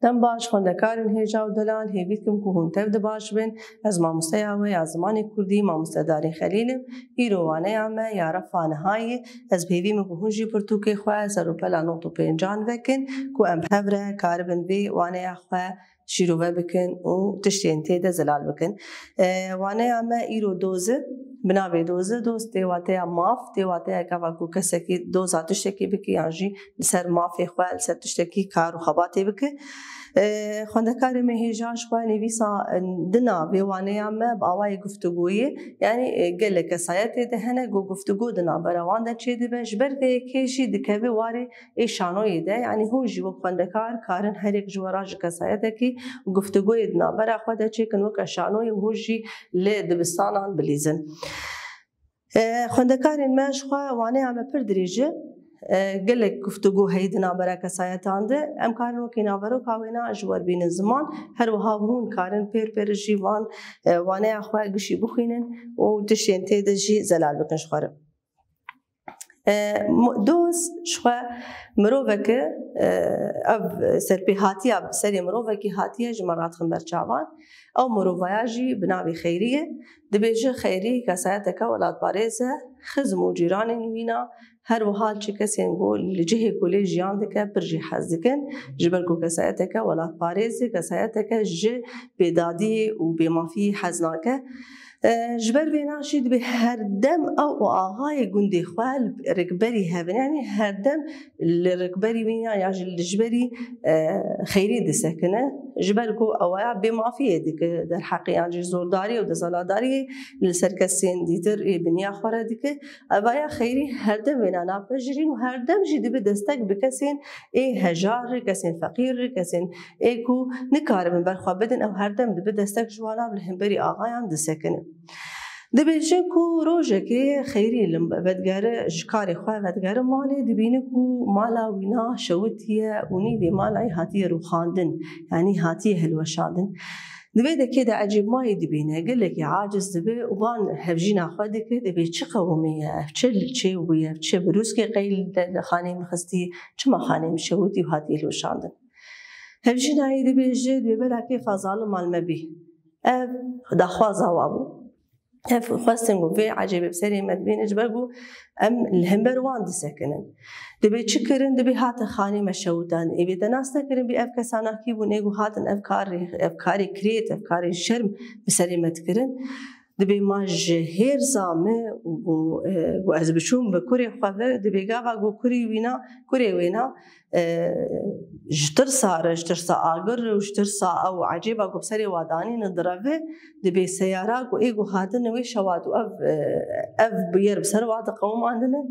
دەم باش خوێندەکارن هێژا و دەلال هێویتکم و هون تەو دەباش بن ئەز مامۆستایاوە یا زمانی کوردی مامۆستاداری خەلیلم ئیرۆوانەیامە یارە فانەهایە ئەز پێویمە و هونژی پرتوکەی خوێ سەرۆپەلا نۆت و پێنجان vekin ku em hevre karibin vê waneya xwe şîrove bikin û tiştên tê de zelal bikin. Waneya me îro doz e, bi navê doz e, doz tê wateya maf, tê wateyeka ku kesekî doza tiştekî bike yan jî li ser mafê xwe li ser tiştekî kar û xebatê bike. Xwendekarê me hêja ji xwe nivîsa di navê waneya me bi awayê guftugûyê yanî gelek kesayetê de hene got guftugû di navbera wan de çê dibe ji ber vê yekê jî dikeve warê ê şanoyê de yanî hûn jî wek xwendekar karin herêk ji wera ji kesayetekî guftugûyê di navbera xwe de çêkin weke şanoyê hûn jî lê dibistanan bilîzin. Xwendekarên me ji xwe waneya me pir dirêj e gelek guftugû heyî di navbera kesayetan de em karin wekî naveroka wêna ji werbînin ziman her wiha hûn karin pêr pêr jî wan waneya xwe gişî bixwînin û tiştên tê de jî zelal bikin ji xwe re. Doz ji xwe mirovek e ev serpêhatiya serê mirovekî hatiye ji me ratixin ber çavan ew mirovaya jî bi navê Xeyrî ye dibêje Xeyrî kesayeteke welatbarêz e xizm û cîranên wîna her wiha çi kesên ku li cihê ku lê jiyan dike pir jî hez dikin ji ber ku kesayeteke welatbarêz e kesayeteke ji bêdadiyê û bêmafiyê hez nake. Ji ber vêna jî dibe herdem ew û axayê gundê xwe rêkberî hebin yanî herdem li rêkberî wîna ya ji lijberî Xeyrî disekine ji ber ku ew ya bêmafiyê dike derheqê yan jî zordariyê û dezaladdariyê li ser kesên dîtir ê biniya xwe re dike ev ya Xeyrî herdem wêna napejirîn û herdem jî dibe destek bi kesên ê hejar re kesên feqîr re kesên ê ku nikaribin berxwe bidin ew herdem dibe destek ji wan li hemberî axayan disekine. Dibêje ku rojekê Xeyrî li vedgere ji karê xwe vedgere malê dibîne ku mala wîna şewitiye û nîvê malayê hatiye rûxandin yanî hatiye hilweşandin. Di vê dekê de ecêbmayê dibîne gelekî aciz dibe û wan hevjîna xwe dike divê çi qewimê ye ev çi çê bûye ev çi birûskê qeyl li xanê min xistî çima xanê min şewitî û hatiye hilweşandin. Hevjînayê dibêje divê bela kêfa zalim mal me bî ev daxwaza wa bû ev xwestin ku vê ecêbê bi serê me dibîne ji ber ku em li hember wan disekinin. Dibê çi kirin dibê hatin xanê me şewitan êvê de nas nekirin bî ev kesa nakî bûn ê ku hatin ev karê kirêt ev karê şerm bi serê me dikirin. Dibê ma ji hêrza me û ez biçûm bi kurê xwe ve dibê gava ku kurê wêna ji tirsa re ji tirsa agir û ji tirsa ew ecêba ku bi serê wa danîne direve dibê seyara ku ê ku hatine wê şewat û ev bûyer bi ser wa diqewimandine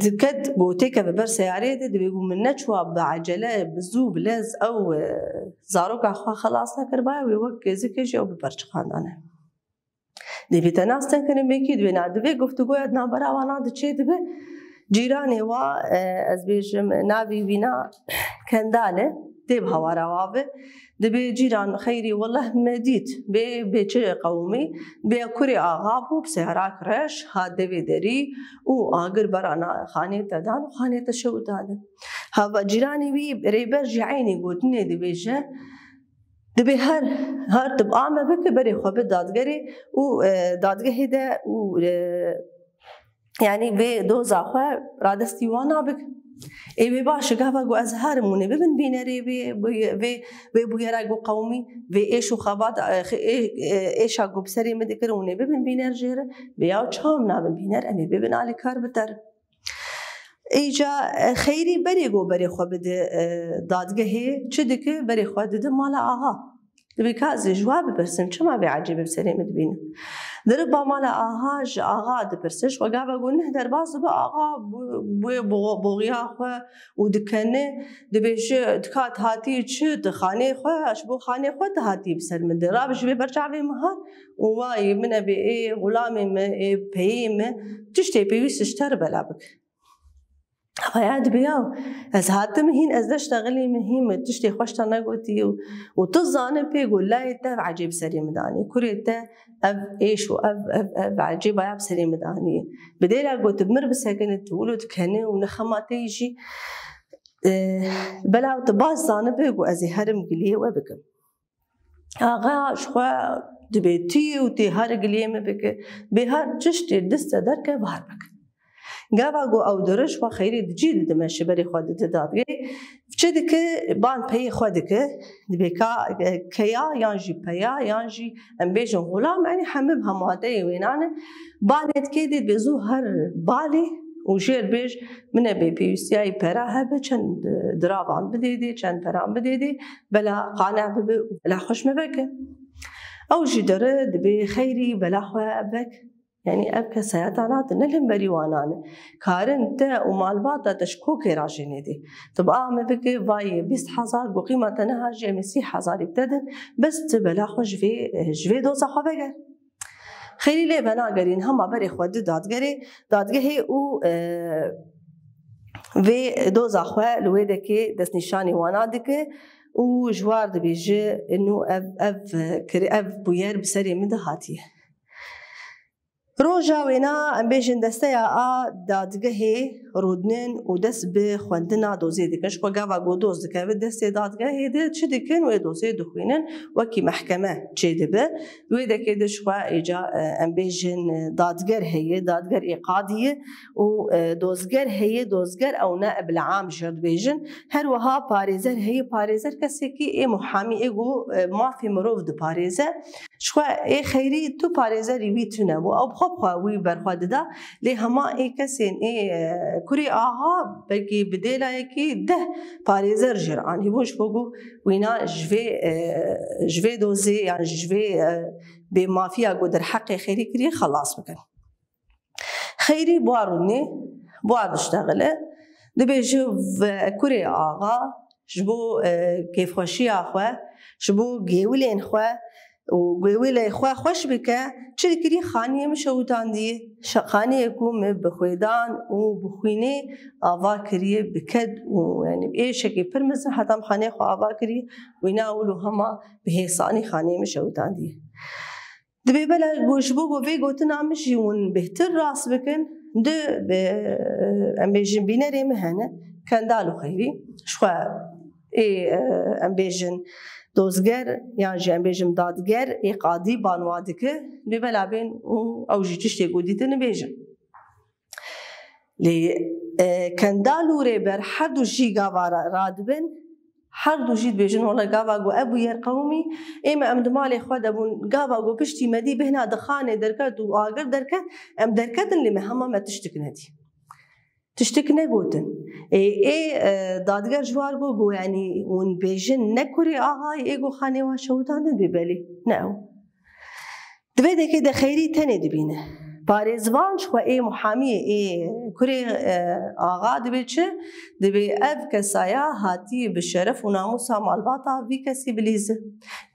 diket gotêke ber seyareyê de dibê ku min neçwa bi ecele bi zû bi lez ew zaroka xwe xelas nekiribaya wê wek gêzikê jî ew bi berçixandane. Dibê te nas nekirin bêkî divê divê guftugûya di navbera wan de çê dibe cîranê wa ez bêjim navê wîna Kendal e tê bi hewara wa ve dibê cîran Xeyrî welleh me dît bê çi qewimî bê kurê axa bû bi sehra kireş hat devê derî û agir bera xanê te dan û xanê te şewitandin. Hava cîranê wî rêber jî eynî gotinê dibêje dibê her tib a me bike berê xwe bi dadgerê û dadgehê de û yanî vê doza xwe radestî wan nabike. Êvê baş e gava ku ez herim hûnê bibin bînerê vê bûyera ku qewmî vê êş û xebat êşa ku bi serê me dikirin hûnê bibin bîner jê re vê yaw çam nabin bîner em ê bibin alîkar biterin. Îca Xeyrî berê ku berê xwe bide dadgehê çi dike berê xwe dide mala axa. Dibê ka ez ê ji wa bipirsim çima vê ecêbê bi serê me dibînim. Diriba mala axa ji axa dipirse ji xwe gava ku neh derbas dibe axa bûye boğiya xwe û dikene dibêje dikat hatî çi di xanê xwe ji bo xanê xwe di hatî bi ser min de rabe ji vê berçavê me hat û wayê min e bê ê xulamê me ê peyê me tiştê pêwîst ji te re bela bike. Haya dibe yaw ez hatim hîn ez de ştexilê me hîn me tiştê xweş te negotî û tu zanî pê ku layê te ev ecêb serê me danî kurê te ev êş û ev ecêbaya bi serê me danî. Bi dêla gotu mir bisekine tu wilo dikene û nixema te jî بەلاو tu baş zanibê ku ez ê herim giliyê we bikim. Axa ji xwe dibe tî û tê her giliyê me bike, bê her tiştê diste derke var bike. Gava ku ew diriş xwe xêrî dicî didime ji berê xwe dide dadgehê, çi dike ban peyê xwe dike, dibe ka keya yan jî peya yan jî em bêjin xulam yani hemû hemadeyê wênane banê dike dê bi zû her balê û jêr bêj min e bêpêwîstiyayê pera hebe çend diravan bidê dê çend peran bidê dê bela qane bibe û bela xweş me veke. Ew jî dere dibe xêrî bela xwe vek yani ev kesayeta natin ne lemberî wanan e karin te û malbata te ji kokê rajênê dê tu bi me bike vayê 20,000 got qîmeta niha jî em ê 30,000 bidedin bes tu bela xwe ji vê doza xwe veger. Xêrî lê venagerîn hema berê xwe di dadgehê û vê doza xwe li wê dekê destnîşanî wana dike û ji war dibêje nû ev bûyer bi serê min de hatiye. Roja wêna em bêjin desteya a dadgehê rûdinin û dest bi xwendina dozê dikin. Ji ku gava got doz dikeve destê dadgehê de çi dikin wê dozê dixwînin wekî mehkeme çêdibe. Wê dekê de ji xwe êca em bêjin dadger heye, dadger êqadî û dozger heye, dozger ew ne bil'am jî dibêjin. Her wiha parêzer heye, parêzer kesekî ê muhamî ê got mafê mirov diparêze. Ji xwe ê xêrî tu parêzerî wî tune bû ew xwe wî berxwe dida lê hema ê kesên ê kurê aha belkî bi dêlayekî 10 parêzer jî anîbûn ji bo got wîna ji vê dozê yan ji vê bêmafiya got derheqê xêrî kiriye xelas bikin. Xêrî buwa rûnê buwa diştexile dibêje kurê axa ji bo kêfxweşiya xwe ji bo gêwilên xwe û gêwîlê xwe xweş bike çi dikirî xaniyê min şewitandî xaniyê ku min bi xwêdan û bi xwînê ava kiriye bi ked û yani êşekê pir mezin heta em xaneyê xwe ava kiriye wîna ewil û hema bi hêsanî xaniyê min şewitandî. Dibe bela ji bo vê gotina min jî hûn bêhtir rast bikin di em bêjin bînerê min hene kendal û xêrî ji xwe ê em bêjin dozger yan jî em bêjin dadger ê qadî banwa dike lê bela bên û ew jî tiştê ku dîtin nibêjin. Lê kendal û rêber her du jî gava radibin her du jî dibêjin wala gava got ev bûyer qewmî ême em di malê xwe de bûn gava got piştî me dî bêhna dixanê derket û agir derket em derketin lê me hema me tiştik nedî. Tiştik negotin. Ê dadger ji war got yani hûn bêjin ne kurê axayê ê got xanê wan şewitandin bê belê ne ew. Di vê dekê de xêrî tenê dibîne. Parêzvan ji xwe ê muhamiyê ê kurê axa dibe çi? Dibe ev kesaya hatiye bi şeref û namusa malbata vî kesî bilîze.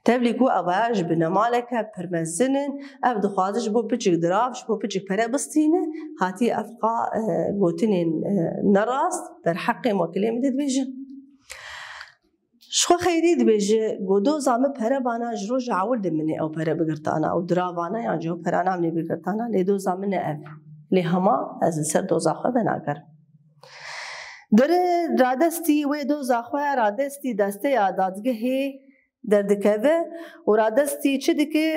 Tevlî ku ev ji bi nemaleke pir mezinin ev dixwaze ji bo piçik dirav ji bo piçik pere bistîne hatiye ev qa gotinên nerast derheqê wekilê min de dibêjin. Ji xwe xêrî dibêje got doza min pere bana ji roja ewil de min ê ew pere bigirtana ew diravana yan jî ew perana min ê bigirtana lê doza min e ev lê hema ez li ser doza xwe venagerim. Dere radestî wê doza xwe radestî desteya dadgehê derdikeve û radestî çi dike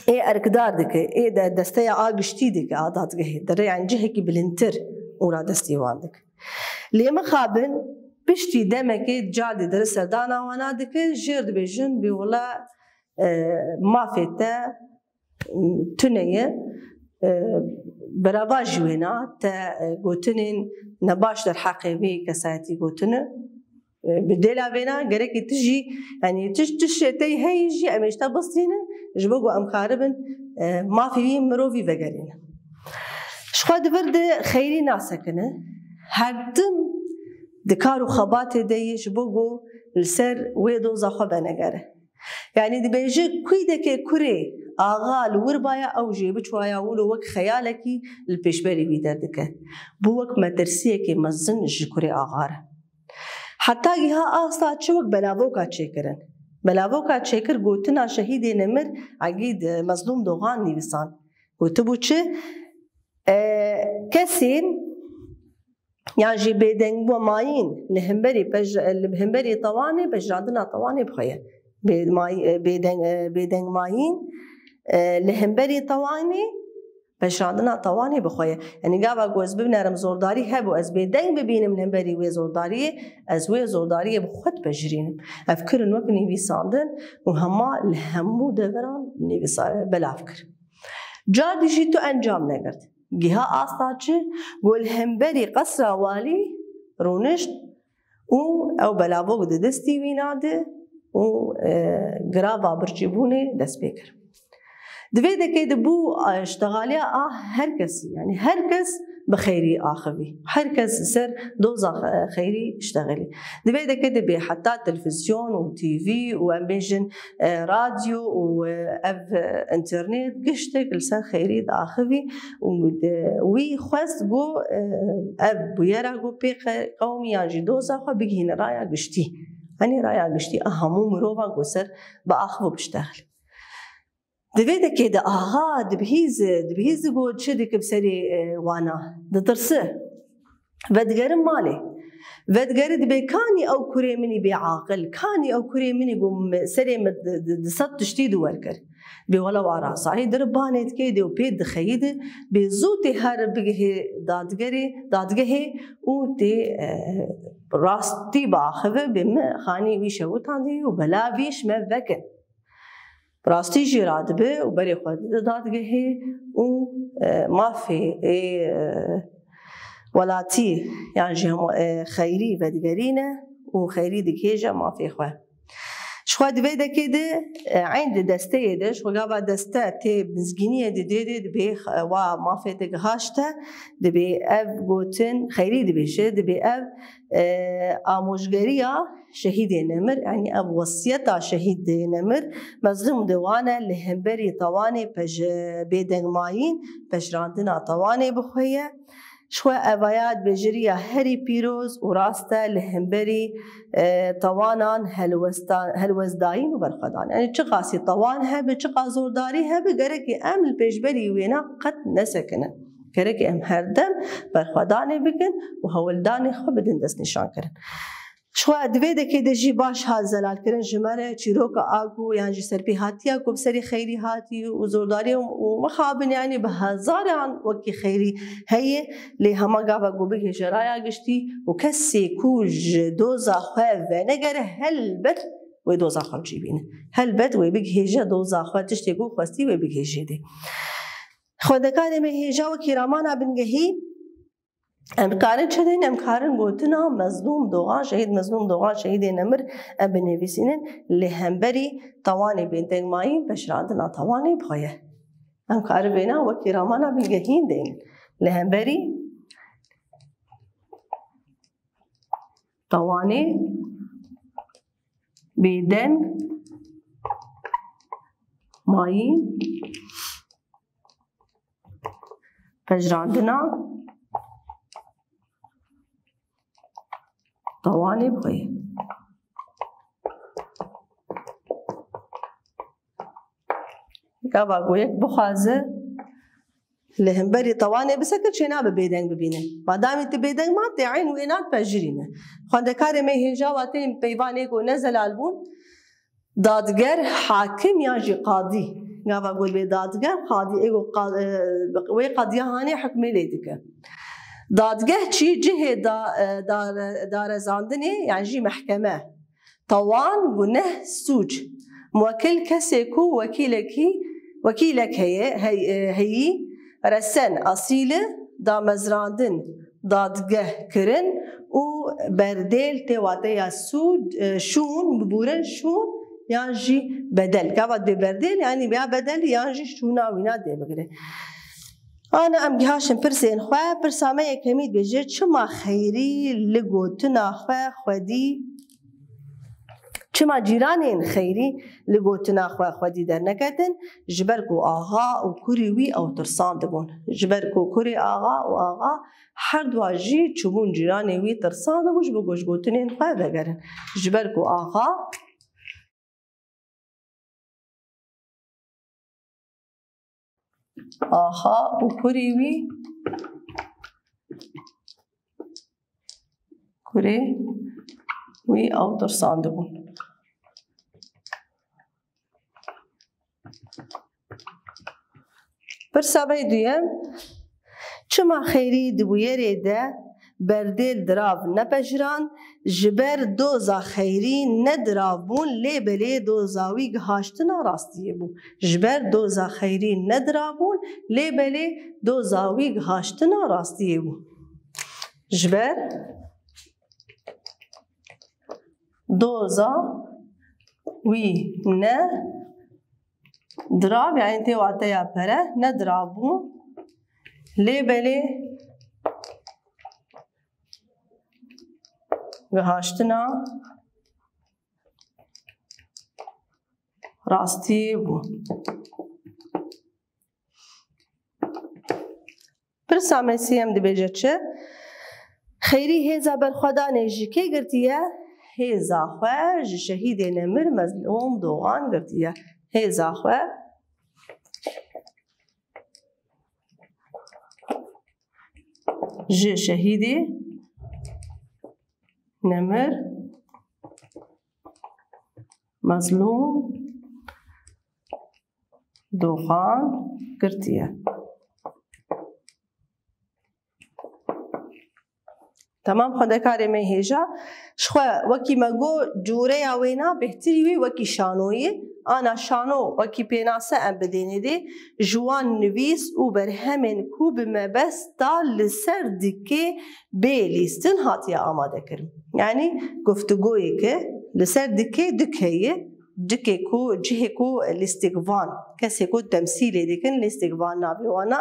ê erkdar dike ê de desteya a giştî dike a dadgehê dere yani cihekî bilindtir û radestî wan dike. Lê mixabin piştî demekê cadê dere serdana wana dike jêr dibêjin bê wala mafê te tuneye berava jî wêna te gotinên nebaş derheqê wê kesayetî gotine bi dêla wêna gerekî tu jî yani tiştê te heyî jî em ê ji te bistînin ji bo ku em karibin mafê wî mirovî vegerînin. Ji xwe divir de xêrî nasekine her tim di kar û xebatê de yê ji bo ku li ser wê doza xwe venegere. Yani dibêje kwîdekê kurê axa li wir baya ew jê biçwaya wil û wek xeyalekî li pêşberî wî derdike. Bu wek metirsiyekê mezin ji kurê axa re. Heta giha asta çi wek belavoka çêkirin. Belavoka çêkir gotina şehîdê Nemir Egîd Mezlûm Dogan nivîsan. Gotibû çi? Kesên یان جی بێدەنگ بووە ماین لە هەمبەری تەوانێ بەژاندنا تەوانێ بخۆیە بێدەنگ ماین لە هەمبەری تەوانێ بەژاندنا تەوانێ بخۆیە یعنی گاوا گۆز ببنەرم زۆرداری هەبوو ئەس بێدەنگ ببینم لە هەمبەری وێ زۆرداریە ئەس وێ زۆرداریە بخۆت بەژرینم ئەفکردن وەک نویساندن و هەما لە هەموو دەڤەران بەلاف کرد جا دیژی تو ئەنجام نەکرد گیها ئاستا چ گۆل هەمبەری قەسرا والی ڕوونشت و ئەو بەلاڤۆک دەستی وینادە و گراڤا برچیبوونێ دەست پێ کرد دوێ دەکەیت بوو شتەغالیە هەر کەسی یعنی هەر کەس بخيري آخوي هركز سر دوزا خيري اشتغلي دبي دكده بي حتى تلفزيون وتيفي وامبيجن راديو واف انترنت قشتك لسان خيري آخوي وي خواست جو اف بيرا جو بي قومي ياجي دوزا خو بيجين رايا قشتي هني رايا قشتي اهمو مروفا جو سر باخو بشتغل دبي كده دبهيز قول شدك بسري وانا دترسه ودقرم مالي ودقر دبي كاني او كري مني بعاقل كاني او كري مني قوم سري دصت تشتيد وركر بي ولا ورا صحيح دربانيت كده وبيد خيده بزوتي هر بقه دادقه وتي راستي باخذه بما خاني ويشوت عندي وبلا بيش ما ذكر راستی جراد به و برای خود دادگاهی و ما في ولاتی يعني خيري بدقرينه وخيري دكيجة ما في خوا شو دبي كده عند دستة ده شو قابا دستة تي بزجينية دي دبي وما في دقهاشته دبي أب قوتن خيري دبي شيء دبي أب آموزجريا شهيد نمر يعني أب وصيتا شهيد نمر مظلوم دوانا لهمبري طواني بج بيدن ماين بج راندنا طواني بخوية شو أبيات بجريا هري بيروز وراسته لهمبري طوانان هلوزداين وبرخدان يعني چقاسي طوان هبه چقا زورداري هبه گركي ام البيجبري وينا قد نسكنه گركي ام هردم برخداني بكن وهولداني خو بدن دست نشان كرن شو ادوي دكي دجي باش ها زلال كرن جمره چيروكا اگو يعني سربي هاتيا کو بسري خيري هاتي وزورداري ومخابن يعني بهزار عن وكي خيري هي لي هما غابا گوبه جرايا گشتي وكسي كوج دوزا خو ونگر هلبت و دوزا خو جيبين هلبت و بيج هيجا دوزا خو تشتي گو خوستي و بيج هيجدي خودکان می هيجا و كرامانا بنگهي امکارن چدین امکارن گوتنا مظلوم دوغان شهید نمر بنویسینن لهمبری توانی بینتگ ماین بشراندنا توانی بخویه امکار بینا و کرامانا بنگهین دین لهمبری توانی بیدن ماین بشراندنا طواني بخوية كابا قويك بخازة لهمبري طواني بسكر شينا ببيدنگ ببينه ما دام انت بيدنگ ما تعين وينات بجرينه خواندكاري مي هجاواتين بيوانيكو نزل البون دادگر حاكم ياجي قاضي كابا قول بي دادگر قاضي ايقو وي قاضي هاني حكمي ليدك دادگاه چی جه دار زاندنی يعني جي محكمة طوان گنه سوج موكل كسيكو وكيلك هي رسن أصيلة دا مزراندن دادگاه كرن و بردل تواتيا سود شون ببورن شون يعني جي بدل كابد ببردل يعني بيا بدل يعني جي شونا وينا دي بغيره أنا أم جهاشم برسين خواه برسامه يكميد بيجي چما خيري لقوتنا خواه خودي چما جيرانين خيري لقوتنا خواه خودي در نكتن جبركو آغا و كوريوي أو ترسان دبون جبركو كوري آغا و آغا هر دواجي چبون جيراني وي ترسان دبوش بگوش قوتنين خواه بگرن جبركو آغا آها و كوريوي kurê wî ew tirsandibûn. Pirsa duyem, çima xêrî di bûyerê de berdêl dirav nepejiran, ji ber doza xêrî nedirabûn lêbelê doza wî gihaştina rastiyê bû. Ji ber doza xêrî nedirabûn lêbelê doza wî gihaştina rastiyê bû. Ji ber doza wî ne dirav yani tê wateya pere nedirabûn lêbelê gihaştina rastiyê bû. Pirsa Mesîhem dibêje çi? Xêrî hêza berxwedanê ji kê girtiye? Hêza xwe ji şehîdê Nemir Mezlûm Dogan girtiye. Hêza xwe ji şehîdê Nemir Mezlûm Dogan girtiye. Tamam xwedekarê me hêja ji xwe wekî me got cûreya wê na bêhtirî wî wekî şanoyê. Ana şano wekî pênase em bidênê dê ji wan nivîs û berhemên ku bi mebesta li ser dikê bêlîstin hatiye amadekirin. Yani guftugoyeke li ser dikê dik heye, dikê ku cihê ku lîstikvan kesê ku temsîlê dikin lîstikvan navê wana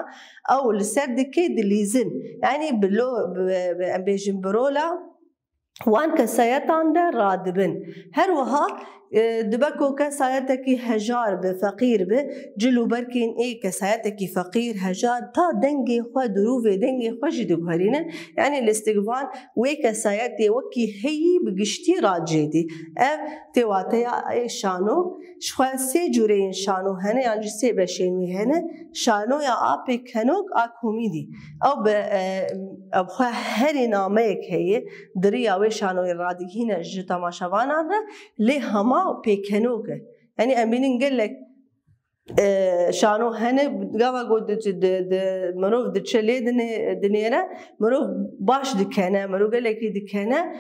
ew li ser dikê dilîzin. Yani em bêjin birola wan kesayetan de radibin. Her wiha dibe ku kesayetekî hejar bi feqîr bi cil û berkên ê kesayetekî feqîr hejar ta dengê xwe dirûvê dengê xwe jî diguherînin. Yani lîstikvan wê kesayetê wekî heyî bi giştî racêdî. Ev tê wateya şano ji xwe sê cûreyên şano hene yan jî sê beşên wî hene. Şanoya a pêkenok a komîdî. Ew xwe herî nameyek heye diriya wê şanoyê radîhîne ji temaşevanan re lê hema pêkenok e. Yani em bînin gelek şano hene gava got mirov diçe lê dinêre mirov baş dikene mirov gelekî dikene.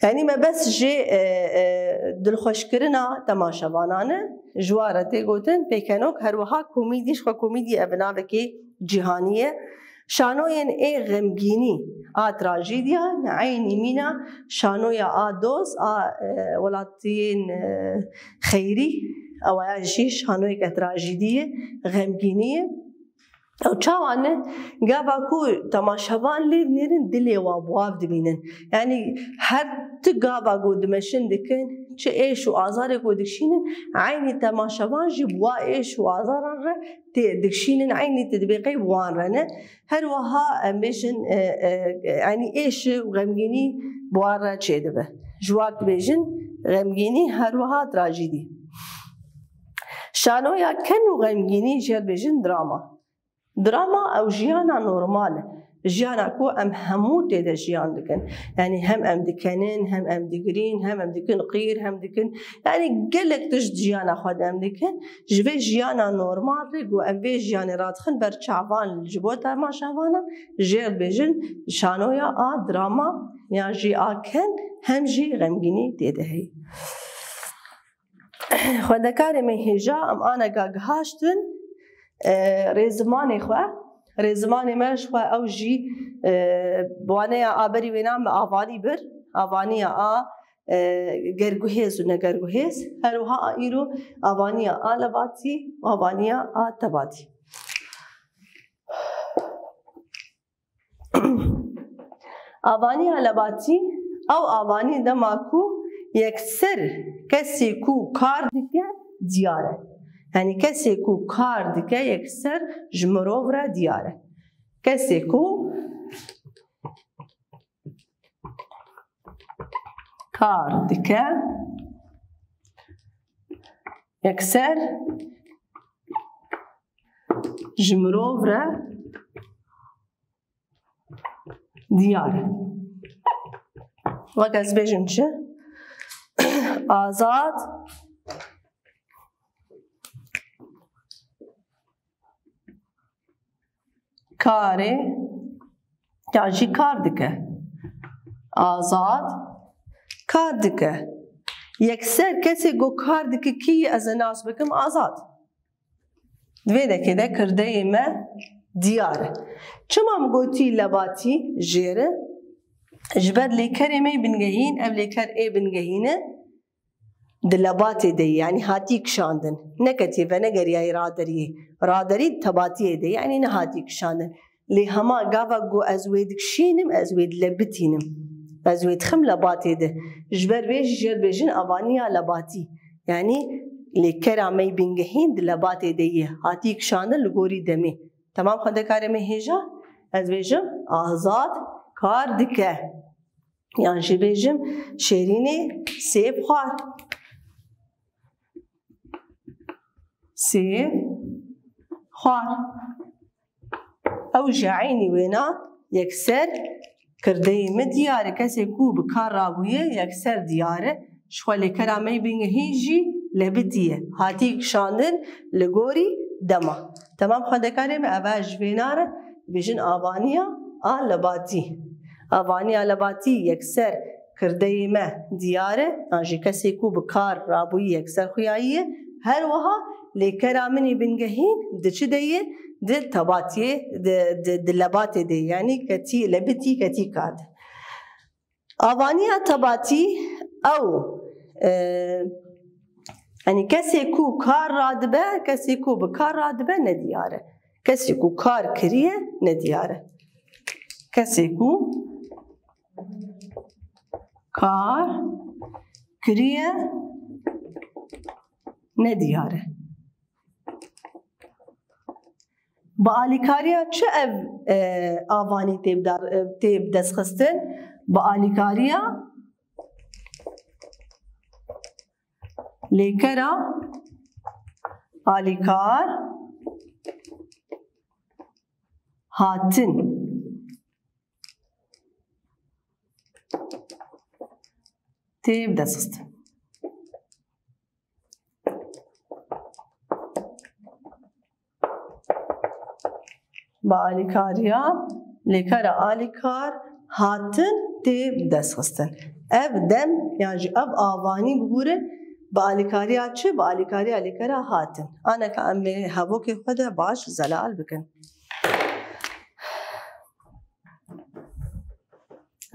Yani me bes jê dilxweşkirina temaşevanan e ji wa re tê gotin pêkenok her wiha komîdî ji xwe komîdî ev navekî cîhanî ye. Şanoyên ê xemgînî a trajîdya eynî mîna şanoya a doz a welatiyên xêrî ew jî şanoyeke trajîdî ye xemgînî ye. Ew çawan e gava ku temaşevan lê nêrin dilê wa wav dibînin. Yani her ti gava ku dimeşin dikin çi êş û azarê ku dikşînin eynî temaşevan jî bi wa êş û azaran re tê dikşînin eynî tedbîqê bi wan re ne. Her wiha em bêjin yani êş û xemgînî bi wan re çêdibe. Ji wan dibêjin xemgînî her wiha trajîdî. Şanoya ken û xemgînî jî bêjin drama. Drama ew jiyana normal e. Jiyana ku em hemû tê de jiyan dikin. Yani hem em dikenin hem em digirîn hem em dikin qîr hem dikin. Yani gelek tişt jiyana xwe de em dikin. Ji vê jiyana normal re ku em vê jiyanê radixin ber çavan ji bo temaşevanan jê bêjin şanoya a drama yan jî a ken hem jî xemgînî tê de heye. Xwedekarê me hêja em aneka gihaştin rêzimanê xwe. Rêzimanê me ji xwe ew jî bi waneya a berî wê nan me avanî bir, avaniya a gerguhêz û negerguhêz. Her wiha a îro avaniya a lebatî û avaniya a tebatî. Avaniya lebatî ew avanî dema ku yekser kesê ku kar dike diyar e. Yani kesê ku kar dike yekser ji mirov re diyar e. Kesê ku kar dike yekser ji mirov re diyar e. وەک ez bêjim çi azad karê ya jî kar dike azad kar dike yekser kesê got kar dike kî ez ê nas bikim azad divê dekê de kirdeyê me diyar e çima min gotî lebatî jêr e ji ber lêkerê me bingehîn ev lêker ê bingehîne di lebatê de yani hatî kişandin neketiye venegeriyayê raderiyê raderî tebatiyê de yani ne hatî kişandin lê hema gava got ez wê dikişînim ez wê dilebitînim ez wê dixim lebatê de ji ber vê jî jêr bêjin avaniya lebatî yani lêkera me bingehîn di lebatê de yê hatî kişandin li gorî demê temam xwendekarê me hêja ez bêjim azad kar dike yan jî bêjim şêrînê sêv xwar sêv xwar ew ji eynî wêna yekser kirdeyê me diyar e kesê ku bi kar rabûye yekser diyar e ji xwe lêkera me bingehîn jî lebitiye hatî kişandin li gorî dema temam xwendekarê me ev ji wêna re bêjin avaniya a lebatî avaniya lebatî yekser kirdeyê me diyar e yan jî kesê ku bi kar rabûyî yekser xuyayî ye her wiha lêkera min ê bingehîn di çi de yê di tebatiyê di lebatê de yani ketî lebitî ketî kar de avaniya tebatî ew yani kesê ku kar radibe kesê ku bi kar radibe ne diyar e kesê ku kar kiriye ne diyar e kesê ku kar kiriye ne diyar e bi alîkariya çi ev avanî tê destxistin bi alîkariya lêkera alîkar hatin tê destxistin bi alîkariya lêkera alîkar hatin tê destxistin ev dem yan jî ev avanî bibûre bi alîkariya çi bi alîkariya lêkera hatin aneka em lê hevokê xwe de baş zelal bikin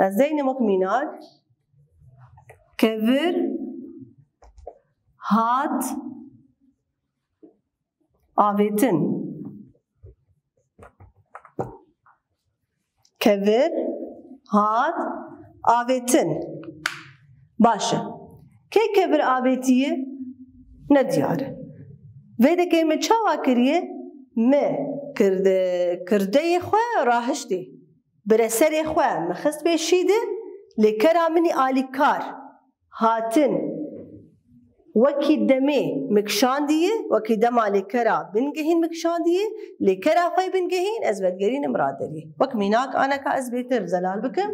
ez deynê wek mînak kevir hat avêtin kevir hat avêtin baş e kê kevir avêtiye ne diyar e vê dekê me çawa kiriye me kirdeyê xwe rahiştê bireserê xwe me xist pêşîdê lêkera min ê alîkar hatin wekî demê me kişandiye wekî dema lêkera bingehîn me kişandiye lêkera xwe bingehîn ez vedgerînim raderî wek mînak aneka ez bêtir zelal bikim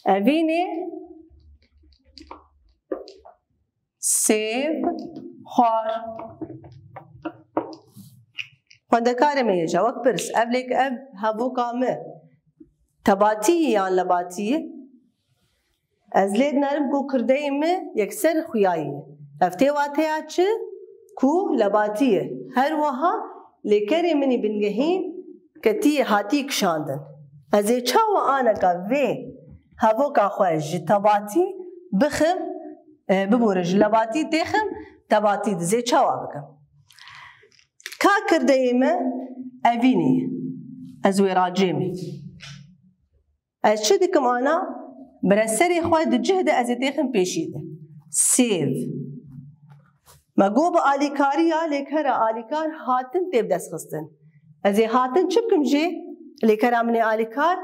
evînê sêv xwar xwendekarê me hêja wek pirs ev hevoka me tebatî yan lebatî ye ez lê dinerim ku kirdeyê me yekser xuyayî ye ev tê wateya çi ku lebatî ye her wiha lêkerê min ê bingehîn ketî hatî kişandin ez ê çawa aneka vê hevoka xwe ji tebatî bixim bibûre ji lebatî têxim tebatî dizê çawa bikim ka kirdeyê me evînê ye ez wê racêmê ez çi dikim ana bireserê xwe di cih de ez ê têxim pêşî de sêv me got bi alîkariya lêkera alîkar hatin tê destxistin ez ê hatin çi bikim jê lêkera min ê alîkar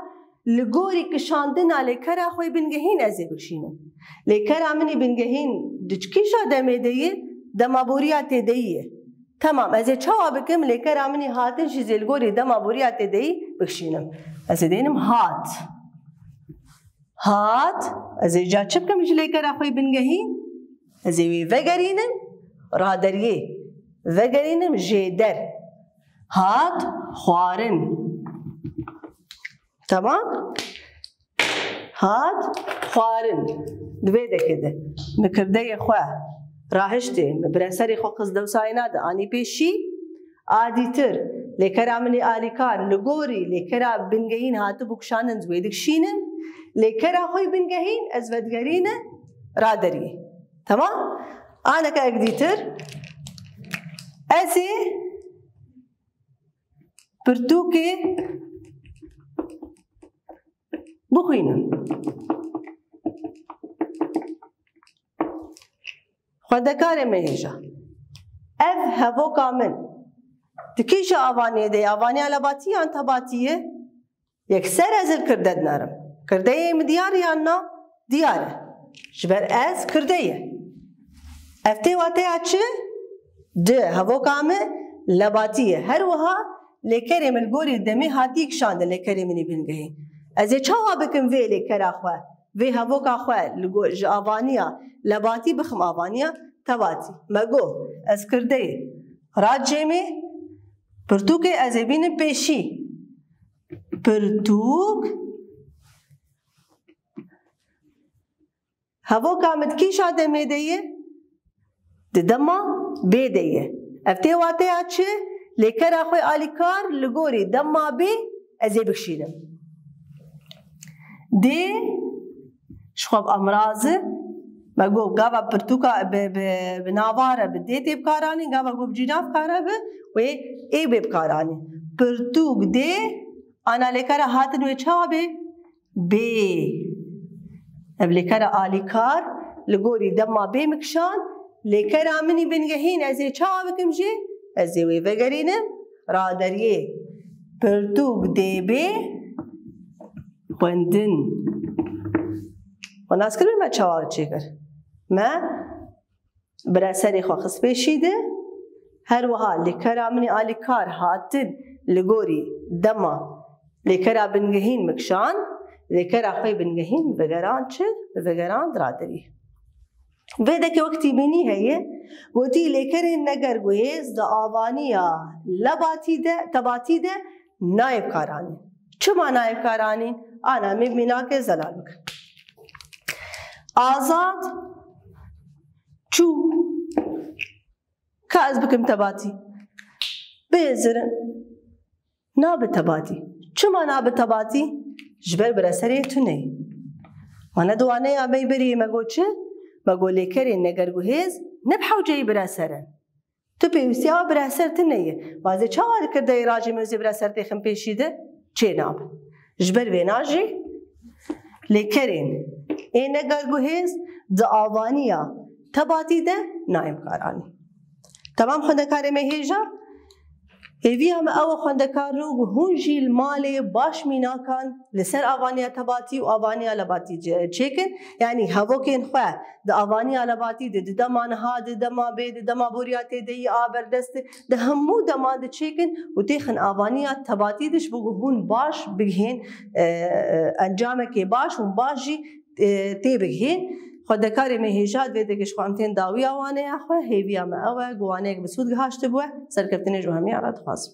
li gorî kişandina lêkera xwe bingehîn ez ê bikişînim lêkera min ê bingehîn دچکیشا دمێدەیە دەمابوریya têdeyî. Tamam ez ê çawa bikim lêkera minî hatin jî zêlgorî demaboriya têdeyî bikişînim. Ez ê dênim hat. Hat ez ê ca çi bikim ji lêkera xwe bingehîn? Ez ê wê vegerînim raderiyê. Vegerînim jêder. Hat xwarin. Tamam? Hat xwarin. Divê dekê de mi kirdeyê xwe rahiştê mi bireserê xwe qizdewsayê nade anî pêşî adîtir lêkera minî alîkar li gorî lêkera bingehîn hatibû kişanin wê dikişînim lêkera xwe bingehîn ez vedigerîne raderiyê. Tamam? Aneke ek dîtir ez ê pirtûkê bixwînim. Xwendekarê me hêja. Ev hevoka min di kîşa avaniyê de avaniya lebatî yan tebatî ye? Yekser ez li kirde dinarim. Kirdeyê mi diyar yan na? Diyar e. Ji ber ez kirdeyê. Ev tê wateya çi? Di hevoka me lebatî ye. Her wiha lêkerê min li gorî demê hatî kişandin lêkerê minî bingehîn. Ez ê çawa bikim vê lêkera xwe vê hevoka xwe ji avaniya lebatî bixim avaniya tebatî. Me got ez kirdeyê racêmê pirtûkê ez ê bînim pêşî. Pirtûk hevoka min kîşa demê de ye? Di dema bê de ye. Ev tê wateya çi? Lêkera xwe alîkar li gorî dema bê ez ê bikişînim. Dê ji xwe emrazı me got gava pirtûka bi navara bi dê tê bikaranî gava got bi cînav kare bi wê ê bê bikaranî. Pirtûk dê ana lêkera hatin wê çawa bê? Bê. Ev lêkera alîkar li gorî dema bê mikişan lêkera minî bingehîn ez ê çawa bikim jî? Ez ê wê vegerînim raderiyê. Pirtûk dê bê xwendin. Nas kir me çawa çêkir. Me bireserê xwe xist pêşî de her wiha lêkera minî alîkar hatin li gorî dema lêkera bingehîn mikişan lêkera xwe bingehîn vegeran çi? Vegeran raderiyê. Vê dekê wektî bînî heye gotî lêkerên negerguhêz di avaniya lebatî de tebatî de nayê bikaranîn. Çima nayê bikaranîn? Ana me mînakê zelal bikin. Azad çû ka ez bikim tebatî bêzirin nabe tebatî. Çima nabe tebatî? Ji ber bireserê tuneyê. Wana diwaneya me berî me got çi? Me got lêkerên negerguhêz ne bi hewceyî bireserin. Tu pêwîstiya bireser tuneyê. Bazê çawa li kirdeyê racê me zê bireser tê xin pêşî de çê nabe. Ji ber vê na jî lêkerên ê negerguhêz di avaniya tebatî de nayê bikaranîn. Tamam xwendekarê me hêja? Hêviya me ew e xwendekarî û hûn jî li malê baş mînakan li ser avaniya tebatî û avaniya lebatî çêkin. Yani hevokên xwe di avaniya lebatî de di dema niha, di dema bê, di dema boriya têdeyî a berdestê di hemû deman de çêkin û têxin avaniya tebatî de ji bo ku hûn baş bigihên encamekê baş û baş jî tê bigihên. Xwendekarê me hêja vê dekê ji xwe em tên dawiya waneya xwe hêviya me ew e ku waneyek bi sûd gihaştibûye serkeftinê ji hemiyê re dixwazim.